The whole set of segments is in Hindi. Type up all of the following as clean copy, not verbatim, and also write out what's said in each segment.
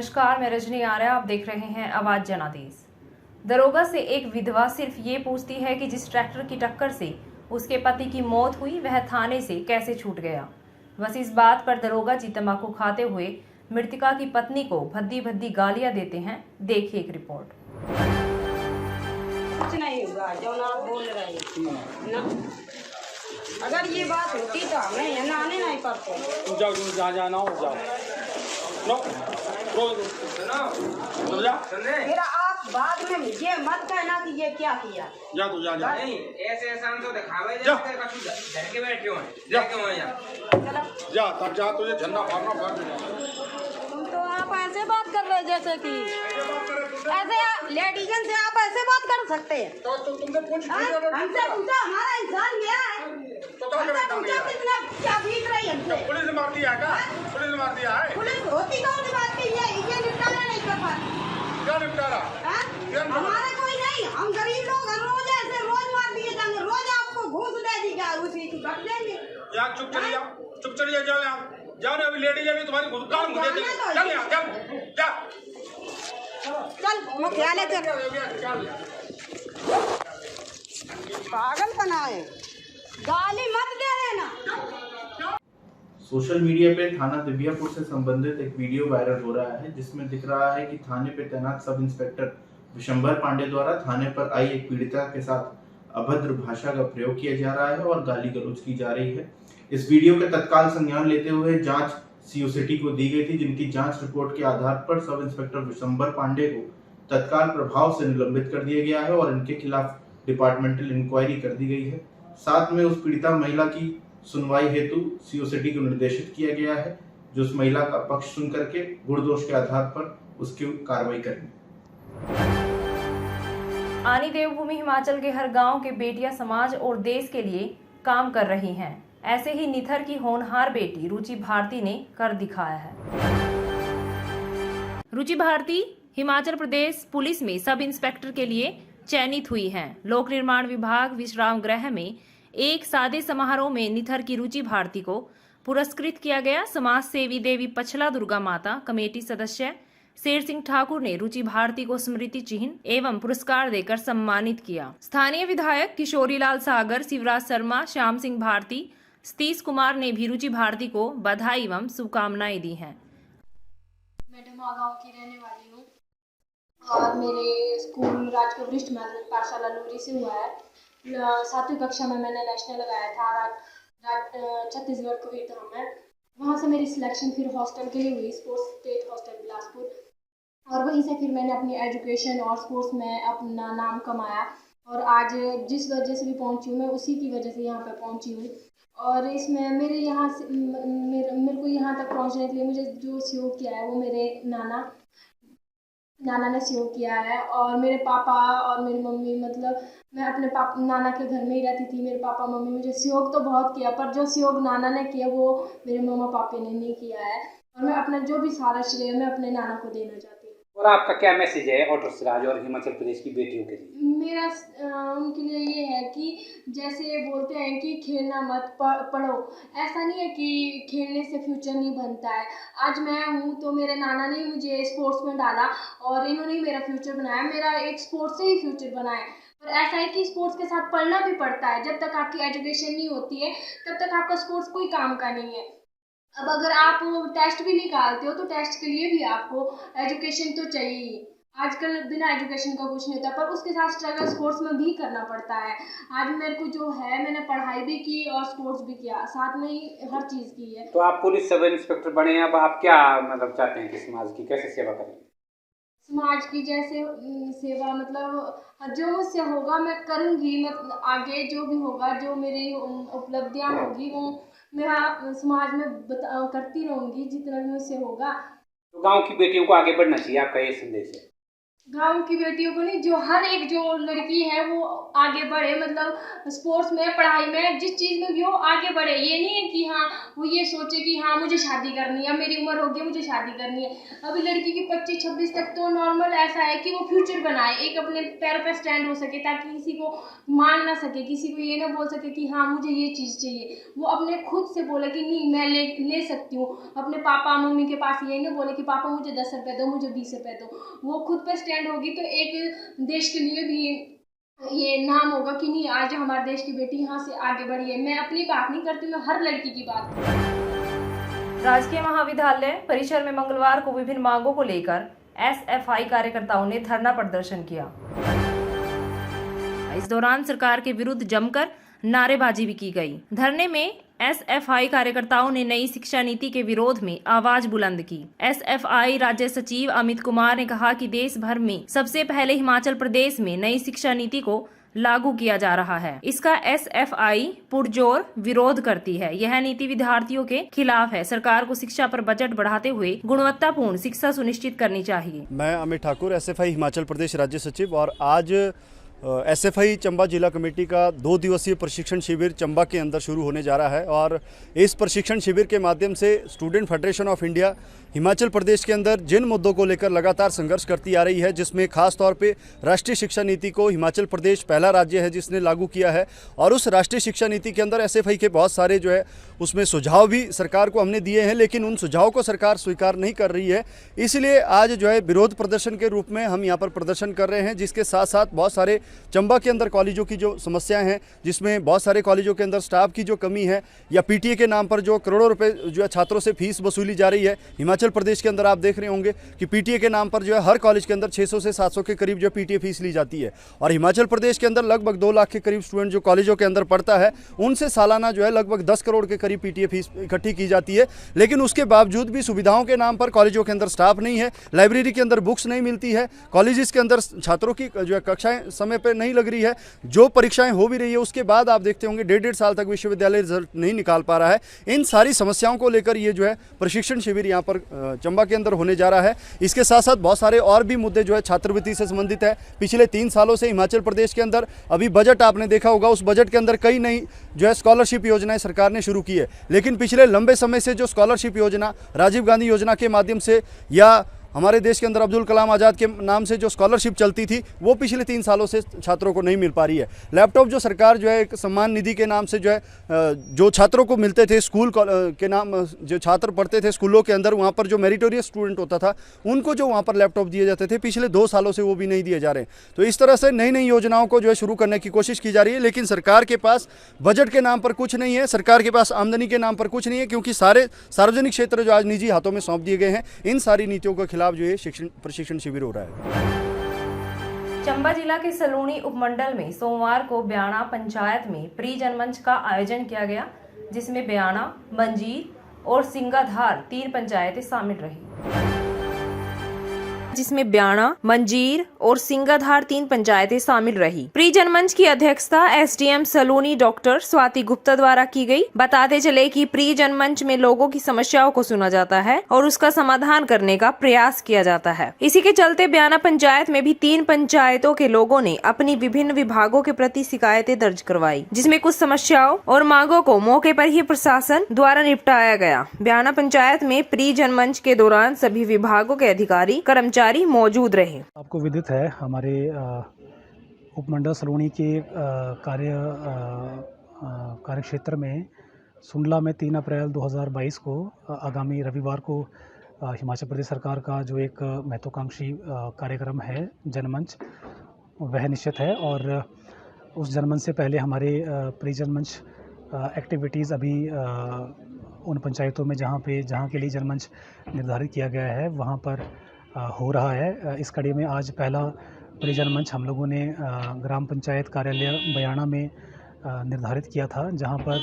नमस्कार, मैं रजनी आर्य। आप देख रहे हैं आवाज जनादेश। दरोगा से एक विधवा सिर्फ ये पूछती है कि जिस ट्रैक्टर की टक्कर से उसके पति की मौत हुई वह थाने से कैसे छूट गया। बस इस बात पर दरोगा जी तंबाकू खाते हुए मृतका की पत्नी को भद्दी भद्दी गालियां देते हैं। देखिए एक रिपोर्ट। कुछ नहीं होगा जो ना बोल रहे ना। अगर ये बात होती तो हमें यहाँ आने नहीं पड़ते। तुम जाओ, तुम जहाँ जाना हो जाओ। नो रो जा। फिर आप बाद में ये मत कहना कि ये क्या किया। जा तू जा जा। नहीं ऐसे हम तो दिखावे जा। घर के बैठे हो जा। क्यों है यार? चलो जा तब जा, तुझे झंडा मारना पड़ जाएगा। तुम तो आप ऐसे बात कर रहे हो जैसे कि ऐसे लेडीजन से आप ऐसे बात कर सकते हैं। तो तुमने पूछ हमसे पूछा हमारा इंसान गया है तो क्या हमसे पूछा कितना क्या बीत रही है हमसे। पुलिस ने मार दिया क्या? पुलिस ने मार दिया है? पुलिस होती कौन सी बात की ये निपटारा नहीं कर पाती। क्या निपटारा? हमारे कोई नहीं, हम गरीब लोग हम रोज ऐसे रोज मार दिए जाएंगे, रोज आपको घूस दे दी क्या उसी की रख देंगे। यार चुप चलिए, चुप चलिए, जाओ यहाँ जाओ ना। अभी लेडीज अभी तुम्हारी घुस गाल मुझे दे। चल यहाँ चल जा। चल मुख्यालय पागल बनाए, गाली मत दे देना। सोशल मीडिया पे थाना दिव्यापुर से संबंधित एक वीडियो वायरल हो रहा है, जिसमें दिख रहा है कि थाने पे तैनात सब इंस्पेक्टर विशंबर पांडे द्वारा थाने पर आई एक पीड़िता के साथ अभद्र भाषा का प्रयोग किया जा रहा है और गाली गलौज की जा रही है। इस वीडियो के तत्काल संज्ञान लेते हुए जांच सीओ सिटी को दी गई थी, जिनकी जांच रिपोर्ट के आधार पर सब इंस्पेक्टर विशंबर पांडे को तत्काल प्रभाव से निलंबित कर दिया गया है और इनके खिलाफ डिपार्टमेंटल इंक्वायरी कर दी गई है। साथ में उस पीड़िता महिला की सुनवाई हेतु सीओ सिटी को निर्देशित किया गया है, जो उस महिला का पक्ष सुन करके गुण दोष के आधार पर उसकी कार्रवाई करेंगे। आनी देवभूमि हिमाचल के हर गांव के बेटियां समाज और देश के लिए काम कर रही हैं। ऐसे ही निथर की होनहार बेटी रुचि भारती ने कर दिखाया है। रुचि भारती हिमाचल प्रदेश पुलिस में सब इंस्पेक्टर के लिए चयनित हुई हैं। लोक निर्माण विभाग विश्राम गृह में एक सादे समारोह में निथर की रुचि भारती को पुरस्कृत किया गया। समाज सेवी देवी पछला दुर्गा माता कमेटी सदस्य शेर सिंह ठाकुर ने रुचि भारती को स्मृति चिन्ह एवं पुरस्कार देकर सम्मानित किया। स्थानीय विधायक किशोरीलाल सागर, शिवराज शर्मा, श्याम सिंह भारती, सतीश कुमार ने भी रुचि भारती को बधाई एवं शुभकामनाएं दी हैं। मैं ढमा गाँव की रहने वाली हूँ और मेरे स्कूल राजकीय वरिष्ठ माध्यमिक पाठशाला लूरी से हुआ है। 7वीं कक्षा में मैंने नेशनल लगाया था छत्तीसगढ़ कबीर धाम में। वहाँ से मेरी सिलेक्शन फिर हॉस्टल के लिए हुई, स्पोर्ट्स स्टेट हॉस्टल बिलासपुर, और वहीं से फिर मैंने अपनी एजुकेशन और स्पोर्ट्स में अपना नाम कमाया और आज जिस वजह से भी पहुँची हूँ मैं उसी की वजह से यहाँ पर पहुँची हूँ। और इसमें मेरे यहाँ से मेरे को यहाँ तक पहुँचने के लिए मुझे जो सहयोग किया है वो मेरे नाना ने सहयोग किया है। और मेरे पापा और मेरी मम्मी, मतलब मैं अपने नाना के घर में ही रहती थी। मेरे पापा मम्मी मुझे सहयोग तो बहुत किया, पर जो सहयोग नाना ने किया वो मेरे मम्मा पापा ने नहीं किया है। और मैं अपना जो भी सारा श्रेय मैं अपने नाना को देना चाहती हूँ। और आपका क्या मैसेज है ऑटो सिराज और हिमाचल प्रदेश की बेटियों के लिए? मेरा उनके लिए ये है कि जैसे बोलते हैं कि खेलना मत पढ़ो, ऐसा नहीं है कि खेलने से फ्यूचर नहीं बनता है। आज मैं हूँ तो मेरे नाना ने मुझे स्पोर्ट्स में डाला और इन्होंने मेरा फ्यूचर बनाया। मेरा एक स्पोर्ट्स से ही फ्यूचर बना है। और ऐसा है कि स्पोर्ट्स के साथ पढ़ना भी पड़ता है। जब तक आपकी एजुकेशन नहीं होती है तब तक आपका स्पोर्ट्स कोई काम का नहीं है। अब अगर आप टेस्ट भी निकालते हो तो टेस्ट के लिए भी आपको एजुकेशन तो चाहिए ही। आजकल बिना एजुकेशन का कुछ नहीं होता, पर उसके साथ स्ट्रगल स्पोर्ट्स में भी करना पड़ता है। आज मेरे को जो है, मैंने पढ़ाई भी की और स्पोर्ट्स भी किया, साथ में ही हर चीज़ की है। तो आप पुलिस सब इंस्पेक्टर बने, अब आप क्या मतलब चाहते हैं कि समाज की कैसे सेवा करें? समाज की जैसे सेवा, मतलब जो मुझसे होगा मैं करूँगी। मतलब आगे जो भी होगा, जो मेरी उपलब्धियाँ होगी वो मैं समाज में करती रहूँगी जितना भी मुझसे होगा। तो गांव की बेटियों को आगे बढ़ना चाहिए, आपका ये संदेश है? गांव की बेटियों को नहीं, जो हर एक जो लड़की है वो आगे बढ़े, मतलब स्पोर्ट्स में, पढ़ाई में, जिस चीज़ में भी हो आगे बढ़े। ये नहीं है कि हाँ वो ये सोचे कि हाँ मुझे शादी करनी है, मेरी उम्र हो गई मुझे शादी करनी है। अभी लड़की की 25-26 तक तो नॉर्मल ऐसा है कि वो फ्यूचर बनाए, एक अपने पैरों पे स्टैंड हो सके, ताकि किसी को मान ना सके, किसी को ये ना बोल सके कि हाँ मुझे ये चीज़ चाहिए। वो अपने खुद से बोले कि नहीं मैं ले सकती हूँ। अपने पापा मम्मी के पास ये ना बोले कि पापा मुझे 10 रुपये दो, मुझे 20 रुपये दो। वो खुद पे स्टैंड होगी तो एक देश के लिए भी ये नाम होगा कि नहीं आज हमारे देश की बेटी यहाँ से आगे बढ़ी है। मैं अपनी बात नहीं करती, मैं हर लड़की की बात करती हूँ। राजकीय महाविद्यालय परिसर में मंगलवार को विभिन्न मांगों को लेकर एसएफआई कार्यकर्ताओं ने धरना प्रदर्शन किया। इस दौरान सरकार के विरुद्ध जमकर नारेबाजी भी की गई। धरने में एसएफआई कार्यकर्ताओं ने नई शिक्षा नीति के विरोध में आवाज बुलंद की। एसएफआई राज्य सचिव अमित कुमार ने कहा कि देश भर में सबसे पहले हिमाचल प्रदेश में नई शिक्षा नीति को लागू किया जा रहा है। इसका एसएफआई पुरजोर विरोध करती है। यह नीति विद्यार्थियों के खिलाफ है। सरकार को शिक्षा पर बजट बढ़ाते हुए गुणवत्तापूर्ण शिक्षा सुनिश्चित करनी चाहिए। मैं अमित ठाकुर, एसएफआई हिमाचल प्रदेश राज्य सचिव, और आज एसएफआई चंबा जिला कमेटी का 2 दिवसीय प्रशिक्षण शिविर चंबा के अंदर शुरू होने जा रहा है। और इस प्रशिक्षण शिविर के माध्यम से Student Federation of India Himachal Pradesh के अंदर जिन मुद्दों को लेकर लगातार संघर्ष करती आ रही है, जिसमें खास तौर पे राष्ट्रीय शिक्षा नीति को हिमाचल प्रदेश पहला राज्य है जिसने लागू किया है। और उस राष्ट्रीय शिक्षा नीति के अंदर एसएफआई के बहुत सारे जो है उसमें सुझाव भी सरकार को हमने दिए हैं, लेकिन उन सुझावों को सरकार स्वीकार नहीं कर रही है। इसलिए आज जो है विरोध प्रदर्शन के रूप में हम यहाँ पर प्रदर्शन कर रहे हैं, जिसके साथ साथ बहुत सारे चंबा के अंदर कॉलेजों की जो समस्याएं हैं, जिसमें बहुत सारे कॉलेजों के अंदर स्टाफ की जो कमी है, या पीटीए के नाम पर जो करोड़ों रुपए जो है छात्रों से फीस वसूली जा रही है। हिमाचल प्रदेश के अंदर आप देख रहे होंगे कि पीटीए के नाम पर जो है हर कॉलेज के अंदर 600 से 700 के करीब जो पीटीए फीस ली जाती है। और हिमाचल प्रदेश के अंदर लगभग 2 लाख के करीब स्टूडेंट जो कॉलेजों के अंदर पढ़ता है, उनसे सालाना जो है लगभग 10 करोड़ के करीब पीटीए फीस इकट्ठी की जाती है। लेकिन उसके बावजूद भी सुविधाओं के नाम पर कॉलेजों के अंदर स्टाफ नहीं है, लाइब्रेरी के अंदर बुक्स नहीं मिलती है, कॉलेजेस के अंदर छात्रों की जो है कक्षाएं समय पर नहीं लग रही है, जो परीक्षाएं हो भी रही है उसके बाद आप देखते होंगे 1.5 साल तक विश्वविद्यालय रिजल्ट नहीं निकाल पा रहा है। इन सारी समस्याओं को लेकर ये जो है प्रशिक्षण शिविर यहाँ पर चंबा के अंदर होने जा रहा है। इसके साथ साथ बहुत सारे और भी मुद्दे जो है छात्रवृत्ति से संबंधित है। पिछले 3 सालों से हिमाचल प्रदेश के अंदर अभी बजट आपने देखा होगा, उस बजट के अंदर कई नई जो है स्कॉलरशिप योजनाएं सरकार ने शुरू की है, लेकिन पिछले लंबे समय से जो स्कॉलरशिप योजना राजीव गांधी योजना के माध्यम से या हमारे देश के अंदर अब्दुल कलाम आज़ाद के नाम से जो स्कॉलरशिप चलती थी, वो पिछले 3 सालों से छात्रों को नहीं मिल पा रही है। लैपटॉप जो सरकार जो है एक सम्मान निधि के नाम से जो है जो छात्रों को मिलते थे, स्कूल के नाम जो छात्र पढ़ते थे स्कूलों के अंदर, वहाँ पर जो मेरिटोरियस स्टूडेंट होता था उनको जो वहाँ पर लैपटॉप दिए जाते थे, पिछले 2 सालों से वो भी नहीं दिए जा रहे। तो इस तरह से नई नई योजनाओं को जो है शुरू करने की कोशिश की जा रही है, लेकिन सरकार के पास बजट के नाम पर कुछ नहीं है, सरकार के पास आमदनी के नाम पर कुछ नहीं है, क्योंकि सारे सार्वजनिक क्षेत्र जो आज निजी हाथों में सौंप दिए गए हैं। इन सारी नीतियों के खिलाफ जो है प्रशिक्षण शिविर हो रहा है। चंबा जिला के सलूणी उपमंडल में सोमवार को ब्याणा पंचायत में प्री जनमंच का आयोजन किया गया, जिसमें ब्याणा, मंजीर और सिंगाधार 3 पंचायतें शामिल रही। प्री जनमंच की अध्यक्षता एसडीएम सलूनी डॉक्टर स्वाति गुप्ता द्वारा की गई। बताते चले कि प्री जनमंच में लोगों की समस्याओं को सुना जाता है और उसका समाधान करने का प्रयास किया जाता है। इसी के चलते ब्याणा पंचायत में भी 3 पंचायतों के लोगों ने अपनी विभिन्न विभागों के प्रति शिकायतें दर्ज करवाई, जिसमें कुछ समस्याओं और मांगों को मौके पर ही प्रशासन द्वारा निपटाया गया। ब्याणा पंचायत में प्री जनमंच के दौरान सभी विभागों के अधिकारी कर्मचारी मौजूद रहे। आपको विदित है हमारे उपमंडल सलूणी के कार्य क्षेत्र में सुंडला में 3 अप्रैल 2022 को आगामी रविवार को हिमाचल प्रदेश सरकार का जो एक महत्वाकांक्षी कार्यक्रम है जनमंच, वह निश्चित है। और उस जनमंच से पहले हमारे प्री जनमंच एक्टिविटीज़ अभी उन पंचायतों में जहाँ के लिए जनमंच निर्धारित किया गया है वहाँ पर हो रहा है। इस कड़ी में आज पहला प्री जनमंच हम लोगों ने ग्राम पंचायत कार्यालय ब्याणा में निर्धारित किया था, जहाँ पर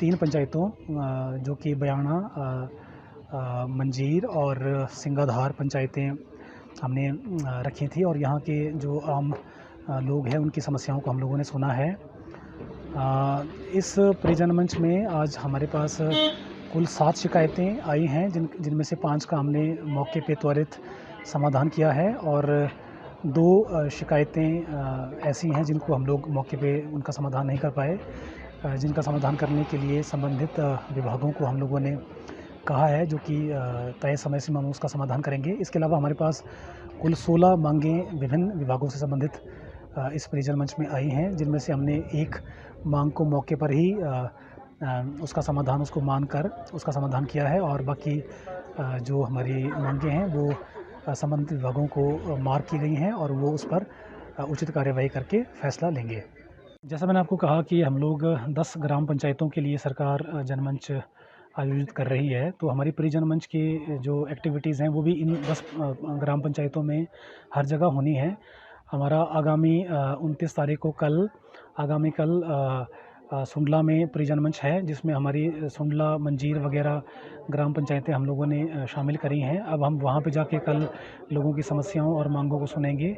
3 पंचायतों जो कि ब्याणा, मंजीर और सिंगाधार पंचायतें हमने रखी थी। और यहाँ के जो आम लोग हैं उनकी समस्याओं को हम लोगों ने सुना है। इस प्री जनमंच में आज हमारे पास कुल 7 शिकायतें आई हैं, जिनमें से 5 का हमने मौके पे त्वरित समाधान किया है। और दो शिकायतें ऐसी हैं जिनको हम लोग मौके पे उनका समाधान नहीं कर पाए, जिनका समाधान करने के लिए संबंधित विभागों को हम लोगों ने कहा है, जो कि तय समय सीमा में उसका समाधान करेंगे। इसके अलावा हमारे पास कुल 16 मांगें विभिन्न विभागों से संबंधित इस परिजन मंच में आई हैं, जिनमें से हमने एक मांग को मौके पर ही उसका समाधान उसको मानकर उसका समाधान किया है, और बाकी जो हमारी मांगें हैं वो संबंधित विभागों को मार्क की गई हैं और वो उस पर उचित कार्यवाही करके फैसला लेंगे। जैसा मैंने आपको कहा कि हम लोग 10 ग्राम पंचायतों के लिए सरकार जनमंच आयोजित कर रही है, तो हमारी परिजन मंच की जो एक्टिविटीज़ हैं वो भी इन 10 ग्राम पंचायतों में हर जगह होनी है। हमारा आगामी 29 तारीख को कल सुंडला में परिजन मंच है, जिसमें हमारी सुंडला, मंजीर वगैरह ग्राम पंचायतें हम लोगों ने शामिल करी हैं। अब हम वहाँ पे जाके कल लोगों की समस्याओं और मांगों को सुनेंगे।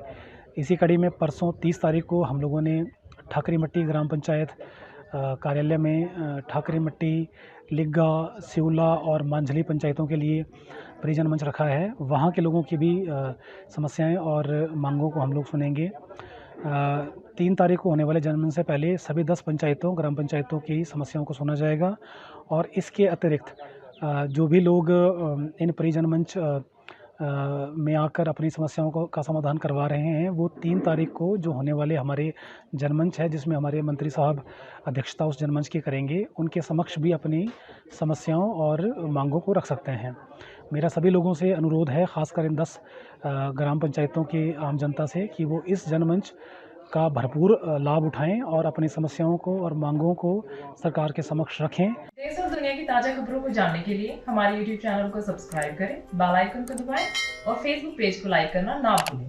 इसी कड़ी में परसों 30 तारीख को हम लोगों ने ठाकरीमट्टी ग्राम पंचायत कार्यालय में ठाकरीमट्टी, लिग्गा, सिउला और मांझली पंचायतों के लिए परिजन मंच रखा है। वहाँ के लोगों की भी समस्याएं और मांगों को हम लोग सुनेंगे। 3 तारीख को होने वाले जनमंच से पहले सभी 10 पंचायतों, ग्राम पंचायतों की समस्याओं को सुना जाएगा, और इसके अतिरिक्त जो भी लोग इन परिजन मंच में आकर अपनी समस्याओं का समाधान करवा रहे हैं, वो 3 तारीख को जो होने वाले हमारे जनमंच है, जिसमें हमारे मंत्री साहब अध्यक्षता उस जनमंच की करेंगे, उनके समक्ष भी अपनी समस्याओं और मांगों को रख सकते हैं। मेरा सभी लोगों से अनुरोध है, ख़ासकर इन 10 ग्राम पंचायतों की आम जनता से, कि वो इस जनमंच का भरपूर लाभ उठाएं और अपनी समस्याओं को और मांगों को सरकार के समक्ष रखें। देश और दुनिया की ताज़ा खबरों को जानने के लिए हमारे YouTube चैनल को सब्सक्राइब करें, बेल आइकन को दबाएं और Facebook पेज को लाइक करना ना भूलें।